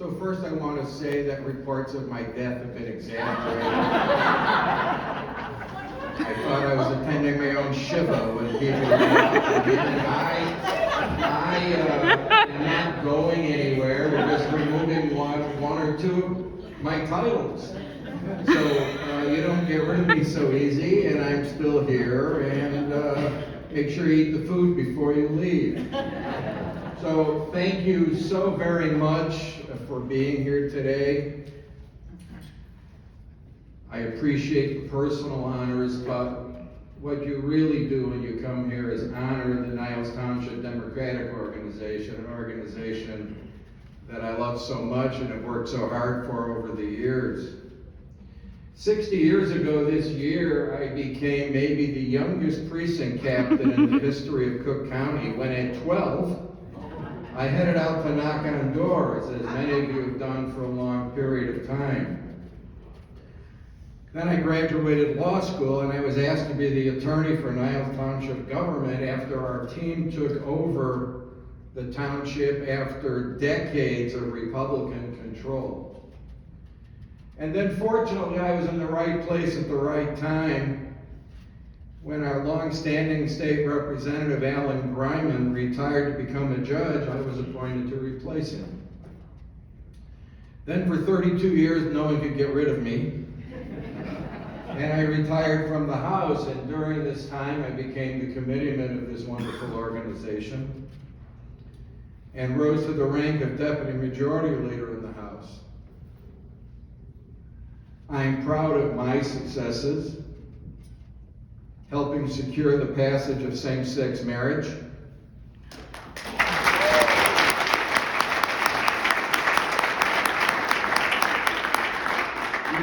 So first I want to say that reports of my death have been exaggerated. I thought I was attending my own Shiva when people were I am not going anywhere. We're just removing one or two of my titles. So you don't get rid of me so easy, and I'm still here, and make sure you eat the food before you leave. So thank you so very much for being here today. I appreciate the personal honors, but what you really do when you come here is honor the Niles Township Democratic Organization, an organization that I love so much and have worked so hard for over the years. 60 years ago this year, I became maybe the youngest precinct captain in the history of Cook County, when at 12, I headed out to knock on doors, as many of you have done for a long period of time. Then I graduated law school, and I was asked to be the attorney for Niles Township government after our team took over the township after decades of Republican control. And then fortunately, I was in the right place at the right time. When our long-standing state representative, Alan Greiman, retired to become a judge, I was appointed to replace him. Then for 32 years, no one could get rid of me. And I retired from the House, and during this time, I became the committeeman of this wonderful organization and rose to the rank of Deputy Majority Leader in the House. I'm proud of my successes, helping secure the passage of same-sex marriage,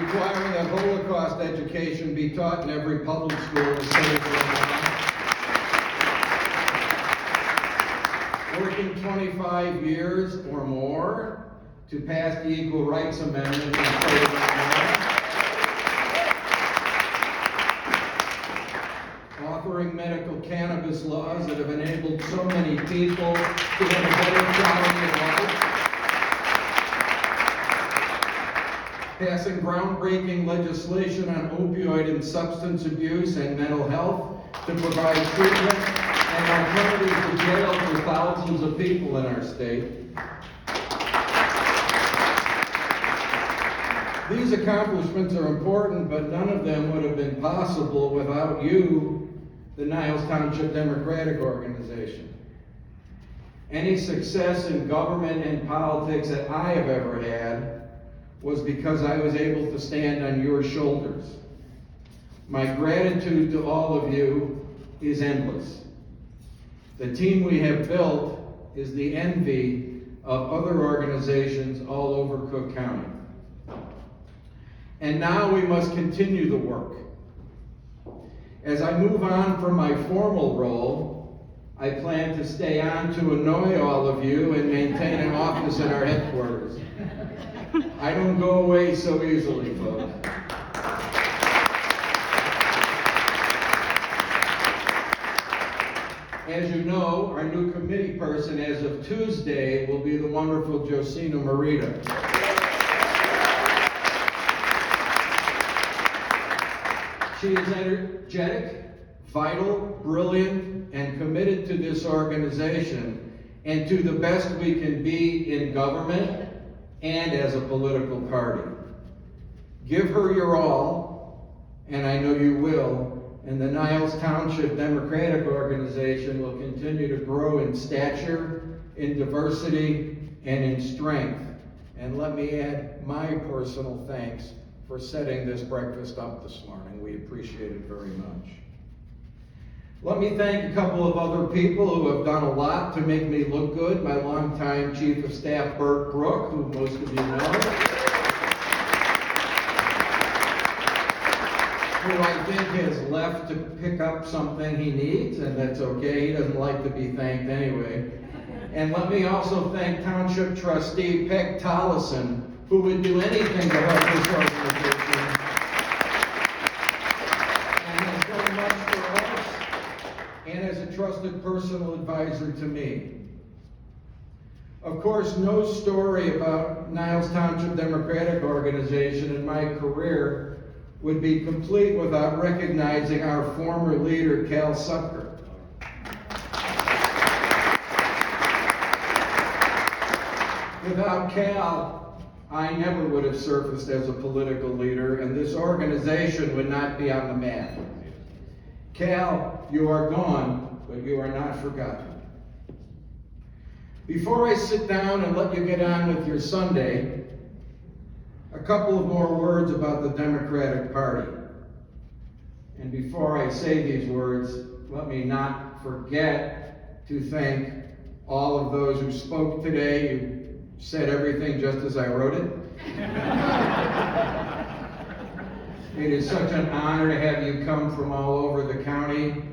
requiring that Holocaust education be taught in every public school in the state of Illinois, working 25 years or more to pass the Equal Rights Amendment in the state of Illinois, authoring medical cannabis laws that have enabled so many people to have a better quality of life, passing groundbreaking legislation on opioid and substance abuse and mental health to provide treatment and alternatives to jail for thousands of people in our state. These accomplishments are important, but none of them would have been possible without you, the Niles Township Democratic Organization. Any success in government and politics that I have ever had was because I was able to stand on your shoulders. My gratitude to all of you is endless. The team we have built is the envy of other organizations all over Cook County. And now we must continue the work. As I move on from my formal role, I plan to stay on to annoy all of you and maintain an office at our headquarters. I don't go away so easily, folks. As you know, our new committee person as of Tuesday will be the wonderful Josina Morita. She is energetic, vital, brilliant, and committed to this organization and to the best we can be in government and as a political party. Give her your all, and I know you will, and the Niles Township Democratic Organization will continue to grow in stature, in diversity, and in strength. And let me add my personal thanks for setting this breakfast up this morning. We appreciate it very much. Let me thank a couple of other people who have done a lot to make me look good. My longtime Chief of Staff, Bert Brook, who most of you know, who I think has left to pick up something he needs, and that's okay. He doesn't like to be thanked anyway. And let me also thank Township Trustee Peg Tollison, who would do anything to help this organization and has done much for us and as a trusted personal advisor to me. Of course, no story about Niles Township Democratic Organization in my career would be complete without recognizing our former leader, Cal Supker. Without Cal, I never would have surfaced as a political leader, and this organization would not be on the map. Cal, you are gone, but you are not forgotten. Before I sit down and let you get on with your Sunday, a couple of more words about the Democratic Party. And before I say these words, let me not forget to thank all of those who spoke today. You said everything just as I wrote it. It is such an honor to have you come from all over the county,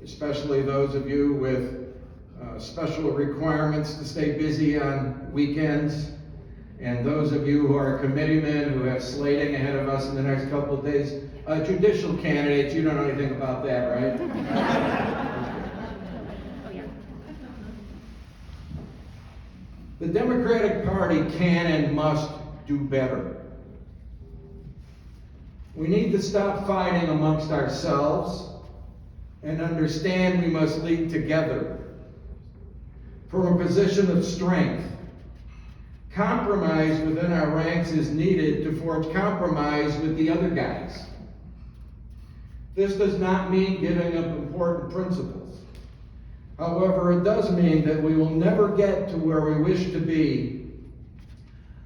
especially those of you with special requirements to stay busy on weekends, and those of you who are committeemen who have slating ahead of us in the next couple of days. Judicial candidates, you don't know anything about that, right? The Democratic Party can and must do better. We need to stop fighting amongst ourselves and understand we must lead together from a position of strength. Compromise within our ranks is needed to forge compromise with the other guys. This does not mean giving up important principles. However, it does mean that we will never get to where we wish to be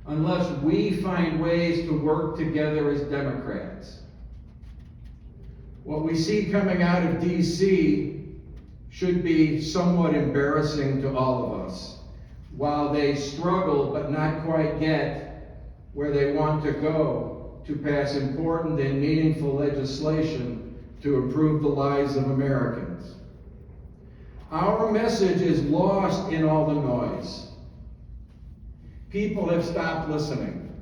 unless we find ways to work together as Democrats. What we see coming out of D.C. should be somewhat embarrassing to all of us. While they struggle but not quite get where they want to go to pass important and meaningful legislation to improve the lives of Americans. Our message is lost in all the noise. People have stopped listening.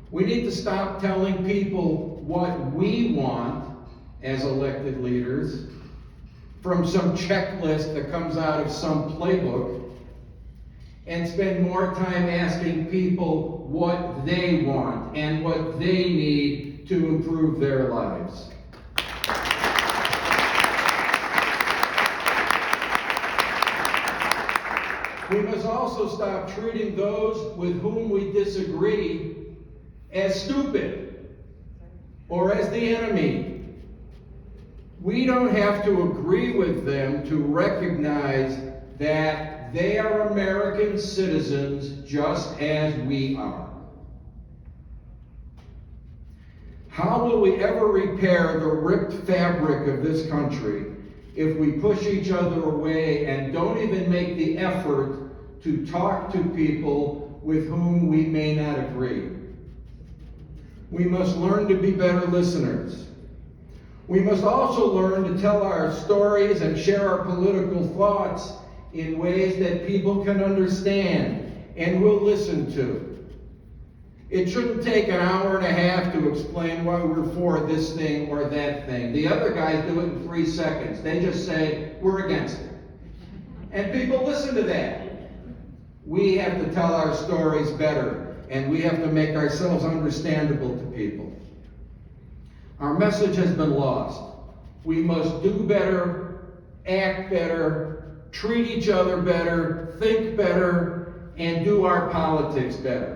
We need to stop telling people what we want as elected leaders from some checklist that comes out of some playbook, and spend more time asking people what they want and what they need to improve their lives. We must also stop treating those with whom we disagree as stupid or as the enemy. We don't have to agree with them to recognize that they are American citizens just as we are. How will we ever repair the ripped fabric of this country if we push each other away and don't even make the effort to talk to people with whom we may not agree? We must learn to be better listeners. We must also learn to tell our stories and share our political thoughts in ways that people can understand and will listen to. It shouldn't take an hour and a half to explain why we're for this thing or that thing. The other guys do it in 3 seconds. They just say, we're against it. And people listen to that. We have to tell our stories better, and we have to make ourselves understandable to people. Our message has been lost. We must do better, act better, treat each other better, think better, and do our politics better.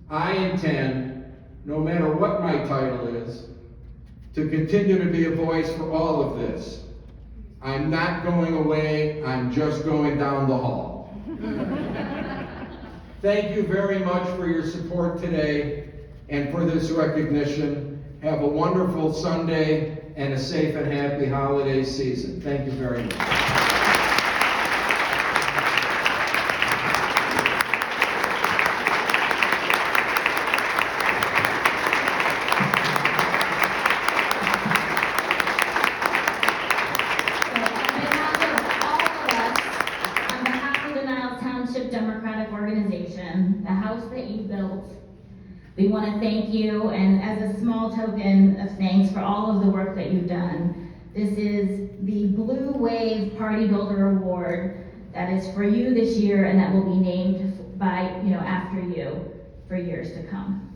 I intend, no matter what my title is, to continue to be a voice for all of this. I'm not going away, I'm just going down the hall. Thank you very much for your support today and for this recognition. Have a wonderful Sunday and a safe and happy holiday season. Thank you very much. The house that you built. We want to thank you, and as a small token of thanks for all of the work that you've done, this is the Blue Wave Party Builder Award that is for you this year and that will be named by, after you for years to come.